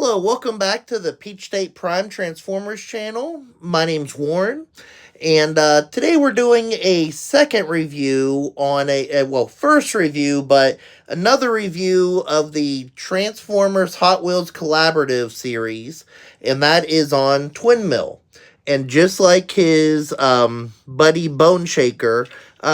Hello, welcome back to the Peach State Prime Transformers channel. My name's Warren, and today we're doing a second review on first review, but another review of the Transformers Hot Wheels Collaborative series, and that is on Twin Mill. And just like his buddy Bone Shaker,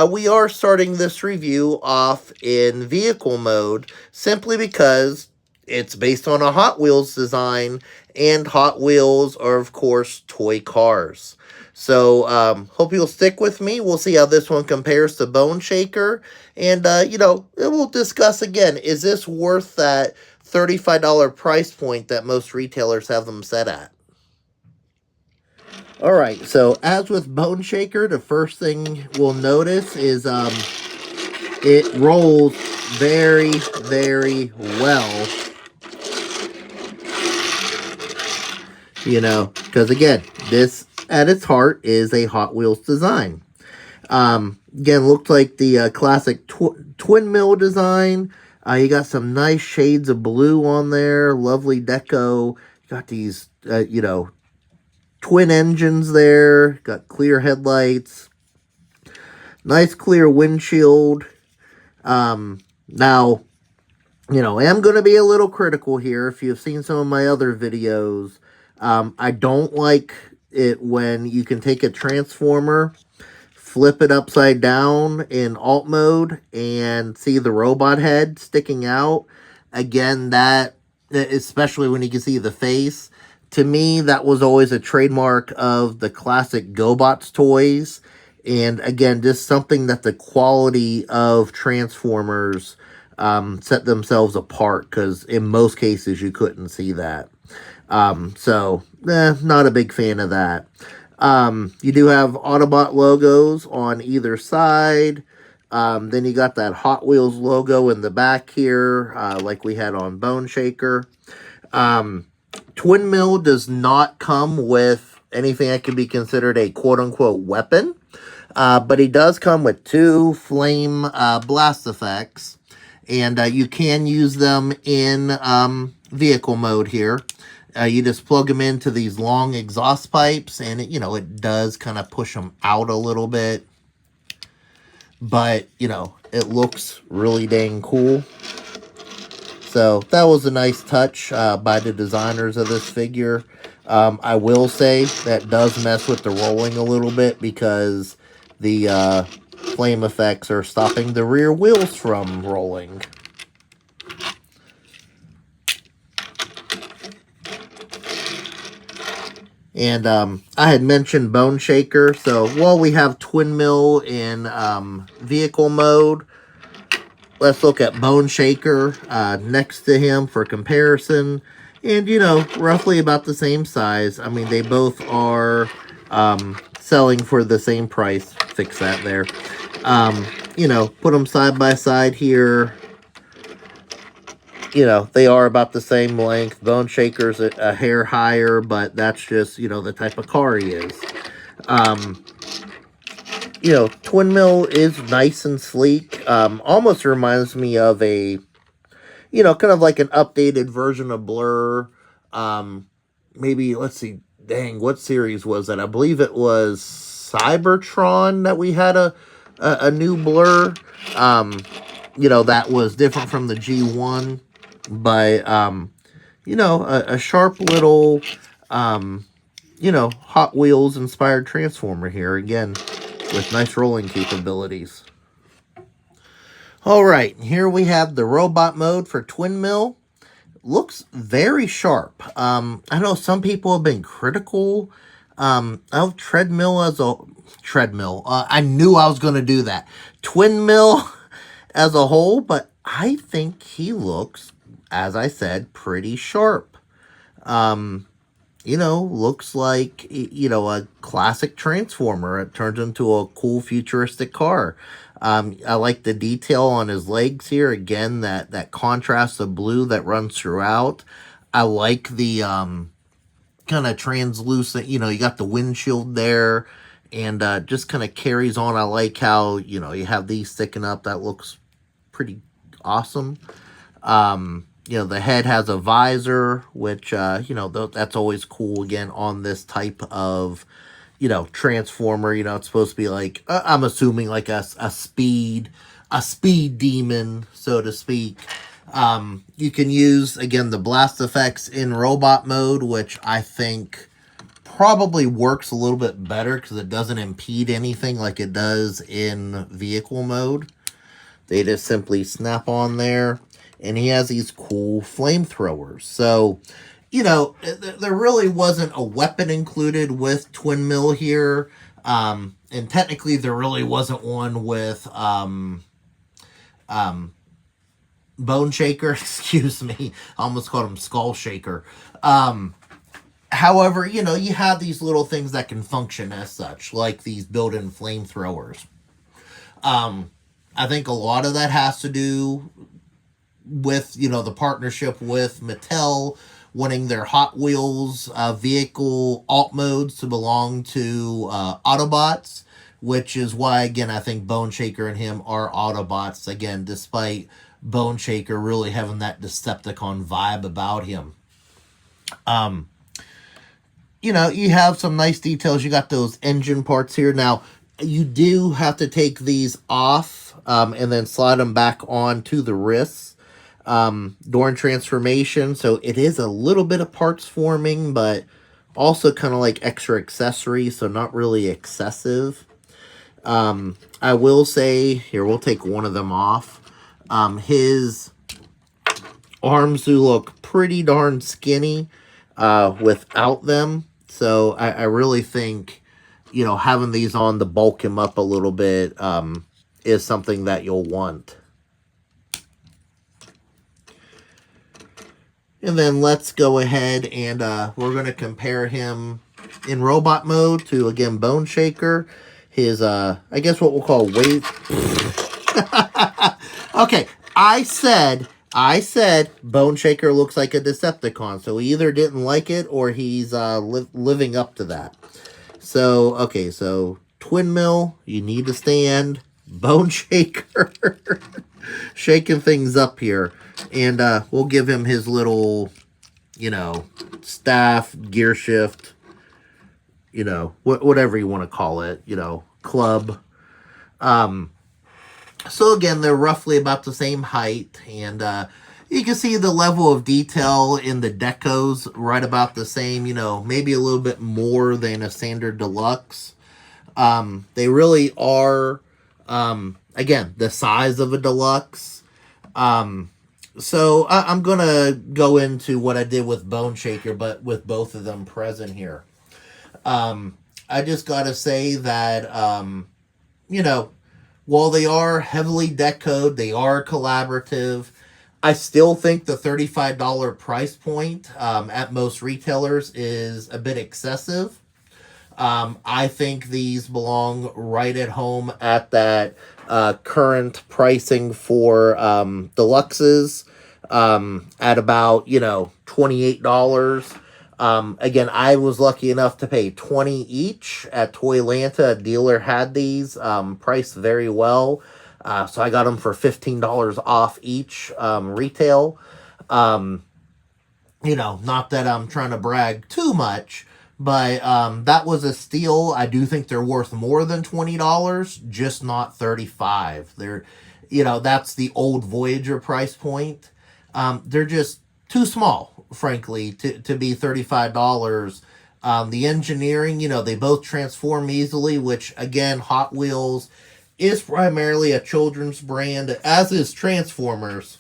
we are starting this review off in vehicle mode simply because it's based on a Hot Wheels design, and Hot Wheels are, of course, toy cars. So, hope you'll stick with me. We'll see how this one compares to Bone Shaker. And, we'll discuss again, is this worth that $35 price point that most retailers have them set at? Alright, so as with Bone Shaker, the first thing we'll notice is it rolls very, very well. Because again, this at its heart is a Hot Wheels design. Again, looked like the classic Twin Mill design. You got some nice shades of blue on there, lovely deco. Got these, twin engines there. Got clear headlights. Nice clear windshield. Now, I am going to be a little critical here. If you've seen some of my other videos, I don't like it when you can take a Transformer, flip it upside down in alt mode, and see the robot head sticking out. Again, that, especially when you can see the face, to me, that was always a trademark of the classic Gobots toys. And again, just something that the quality of Transformers set themselves apart, because in most cases you couldn't see that. Not a big fan of that. You do have Autobot logos on either side. Then you got that Hot Wheels logo in the back here, like we had on Bone Shaker. Twin Mill does not come with anything that could be considered a quote-unquote weapon. But he does come with two flame blast effects. And you can use them in vehicle mode here. You just plug them into these long exhaust pipes, and it does kind of push them out a little bit. But, it looks really dang cool. So, that was a nice touch by the designers of this figure. I will say that does mess with the rolling a little bit, because the flame effects are stopping the rear wheels from rolling. And I had mentioned Bone Shaker, so while we have Twin Mill in vehicle mode, let's look at Bone Shaker next to him for comparison. And, roughly about the same size. I mean, they both are selling for the same price. Fix that there. Put them side by side here. They are about the same length. Bone Shaker's a hair higher, but that's just, the type of car he is. Twin Mill is nice and sleek. Almost reminds me of a, kind of like an updated version of Blur. Maybe, let's see, dang, what series was that? I believe it was Cybertron that we had a new Blur. That was different from the G1. But, a sharp little, Hot Wheels inspired Transformer here, again, with nice rolling capabilities. Alright, here we have the robot mode for Twin Mill. Looks very sharp. I know some people have been critical of Treadmill as a... Treadmill. I knew I was going to do that. Twin Mill as a whole, but I think he looks, as I said, pretty sharp. Looks like, a classic Transformer. It turns into a cool futuristic car. I like the detail on his legs here. Again, that contrast of blue that runs throughout. I like the kind of translucent, you got the windshield there. And just kind of carries on. I like how, you have these sticking up. That looks pretty awesome. The head has a visor, which, that's always cool, again, on this type of, transformer. It's supposed to be like, I'm assuming like a speed demon, so to speak. You can use, again, the blast effects in robot mode, which I think probably works a little bit better because it doesn't impede anything like it does in vehicle mode. They just simply snap on there, and he has these cool flamethrowers. So, there really wasn't a weapon included with Twin Mill here. And technically, there really wasn't one with Bone Shaker. Excuse me. I almost called him Skull Shaker. However, you have these little things that can function as such, like these built-in flamethrowers. I think a lot of that has to do with, the partnership with Mattel wanting their Hot Wheels vehicle alt modes to belong to Autobots, which is why, again, I think Bone Shaker and him are Autobots, again, despite Bone Shaker really having that Decepticon vibe about him. You have some nice details. You got those engine parts here. Now, you do have to take these off and then slide them back onto the wrists during transformation. So it is a little bit of parts forming, but also kind of like extra accessories, so not really excessive. I will say, here, we'll take one of them off. His arms do look pretty darn skinny without them. So I really think, having these on to bulk him up a little bit is something that you'll want. And then let's go ahead and we're going to compare him in robot mode to, again, Bone Shaker. His, I guess what we'll call weight. Okay, I said Bone Shaker looks like a Decepticon, so he either didn't like it or he's living up to that. So, okay, so Twin Mill, you need to stand. Bone Shaker, shaking things up here. And we'll give him his little, staff, gear shift, whatever you want to call it, club. So again, they're roughly about the same height, and you can see the level of detail in the decos right about the same, maybe a little bit more than a standard deluxe. They really are, again, the size of a deluxe. So I'm going to go into what I did with Bone Shaker, but with both of them present here. I just got to say that, while they are heavily decoed, they are collaborative. I still think the $35 price point at most retailers is a bit excessive. I think these belong right at home at that current pricing for deluxes at about, $28. Again, I was lucky enough to pay $20 each at Toylanta. A dealer had these priced very well. So I got them for $15 off each retail. Not that I'm trying to brag too much, but that was a steal. I do think they're worth more than $20, just not $35. They're, that's the old Voyager price point. They're just too small, frankly, to be $35. The engineering, they both transform easily, which, again, Hot Wheels is primarily a children's brand, as is Transformers.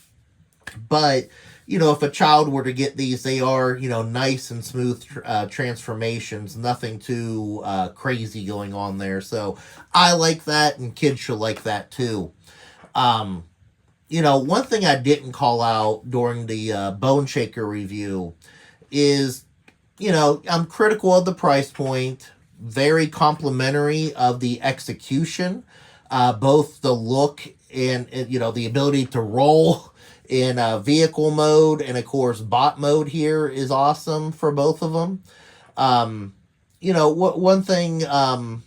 But, if a child were to get these, they are, nice and smooth transformations. Nothing too crazy going on there. So I like that, and kids should like that too. One thing I didn't call out during the Bone Shaker review is, I'm critical of the price point, very complimentary of the execution, both the look and, the ability to roll in vehicle mode, and of course bot mode here is awesome for both of them. One thing, I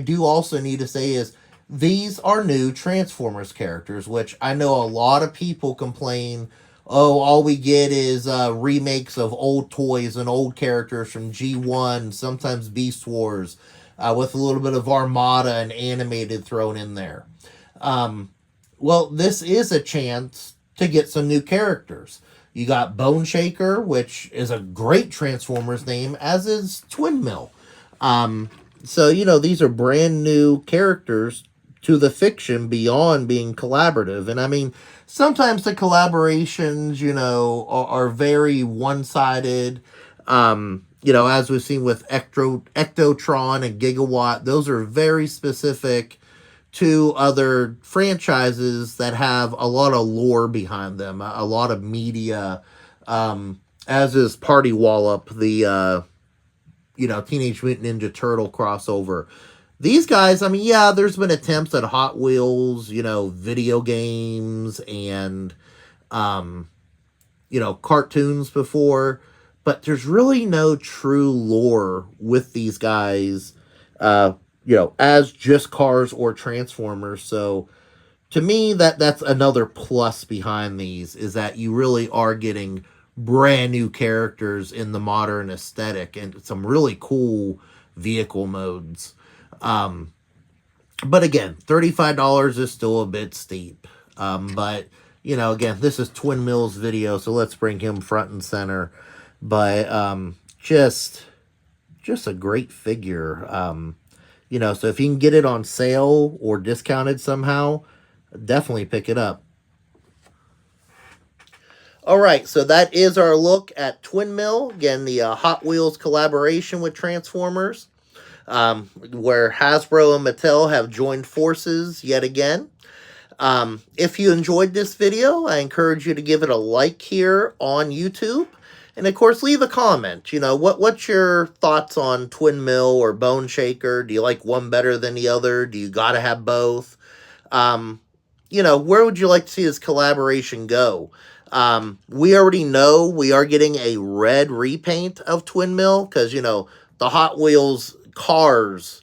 do also need to say is, these are new Transformers characters, which I know a lot of people complain, oh, all we get is remakes of old toys and old characters from G1, sometimes Beast Wars, with a little bit of Armada and animated thrown in there. Um, well, this is a chance to get some new characters. You got Bone Shaker, which is a great Transformers name, as is Twin Mill. Um, so, these are brand new characters to the fiction beyond being collaborative. And I mean, sometimes the collaborations, are very one sided. As we've seen with Ectotron and Gigawatt, those are very specific to other franchises that have a lot of lore behind them, a lot of media, as is Party Wallop, the Teenage Mutant Ninja Turtle crossover. These guys, I mean, yeah, there's been attempts at Hot Wheels, video games and cartoons before, but there's really no true lore with these guys, as just cars or Transformers. So to me, that's another plus behind these, is that you really are getting brand new characters in the modern aesthetic and some really cool vehicle modes. But again, $35 is still a bit steep. But again, this is Twin Mill's video, so let's bring him front and center. But just a great figure. So if you can get it on sale or discounted somehow, definitely pick it up. All right, so that is our look at Twin Mill. Again, the Hot Wheels collaboration with Transformers, where Hasbro and Mattel have joined forces yet again. If you enjoyed this video, I encourage you to give it a like here on YouTube. And of course, leave a comment. What's your thoughts on Twin Mill or Bone Shaker? Do you like one better than the other? Do you gotta have both? Where would you like to see this collaboration go? We already know we are getting a red repaint of Twin Mill because, the Hot Wheels cars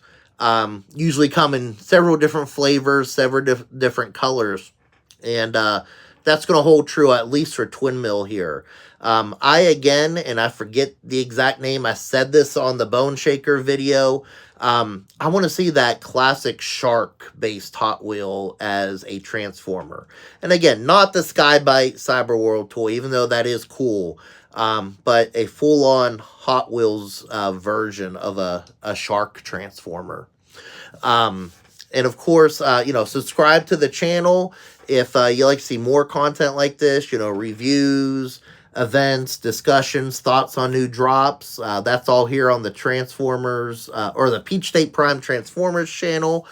usually come in several different flavors, several different colors. And that's going to hold true at least for Twin Mill here. And I forget the exact name, I said this on the Bone Shaker video, I want to see that classic shark-based Hot Wheel as a Transformer. And again, not the Skybite Cyberworld toy, even though that is cool, but a full-on Hot Wheels version of a shark Transformer. And of course, subscribe to the channel if you like to see more content like this, reviews, events, discussions, thoughts on new drops. That's all here on the Transformers, or the Peach State Prime Transformers channel.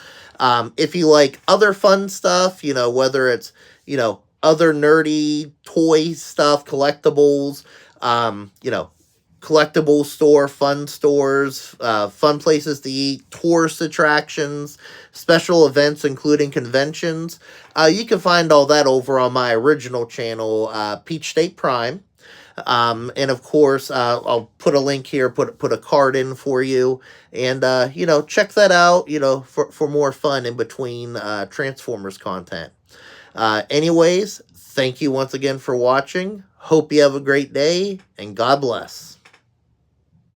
If you like other fun stuff, whether it's, other nerdy toy stuff, collectibles, collectible store, fun stores, fun places to eat, tourist attractions, special events, including conventions. You can find all that over on my original channel, Peach State Prime. And of course, I'll put a link here, put a card in for you, and, check that out, for more fun in between, Transformers content. Anyways, thank you once again for watching. Hope you have a great day, and God bless.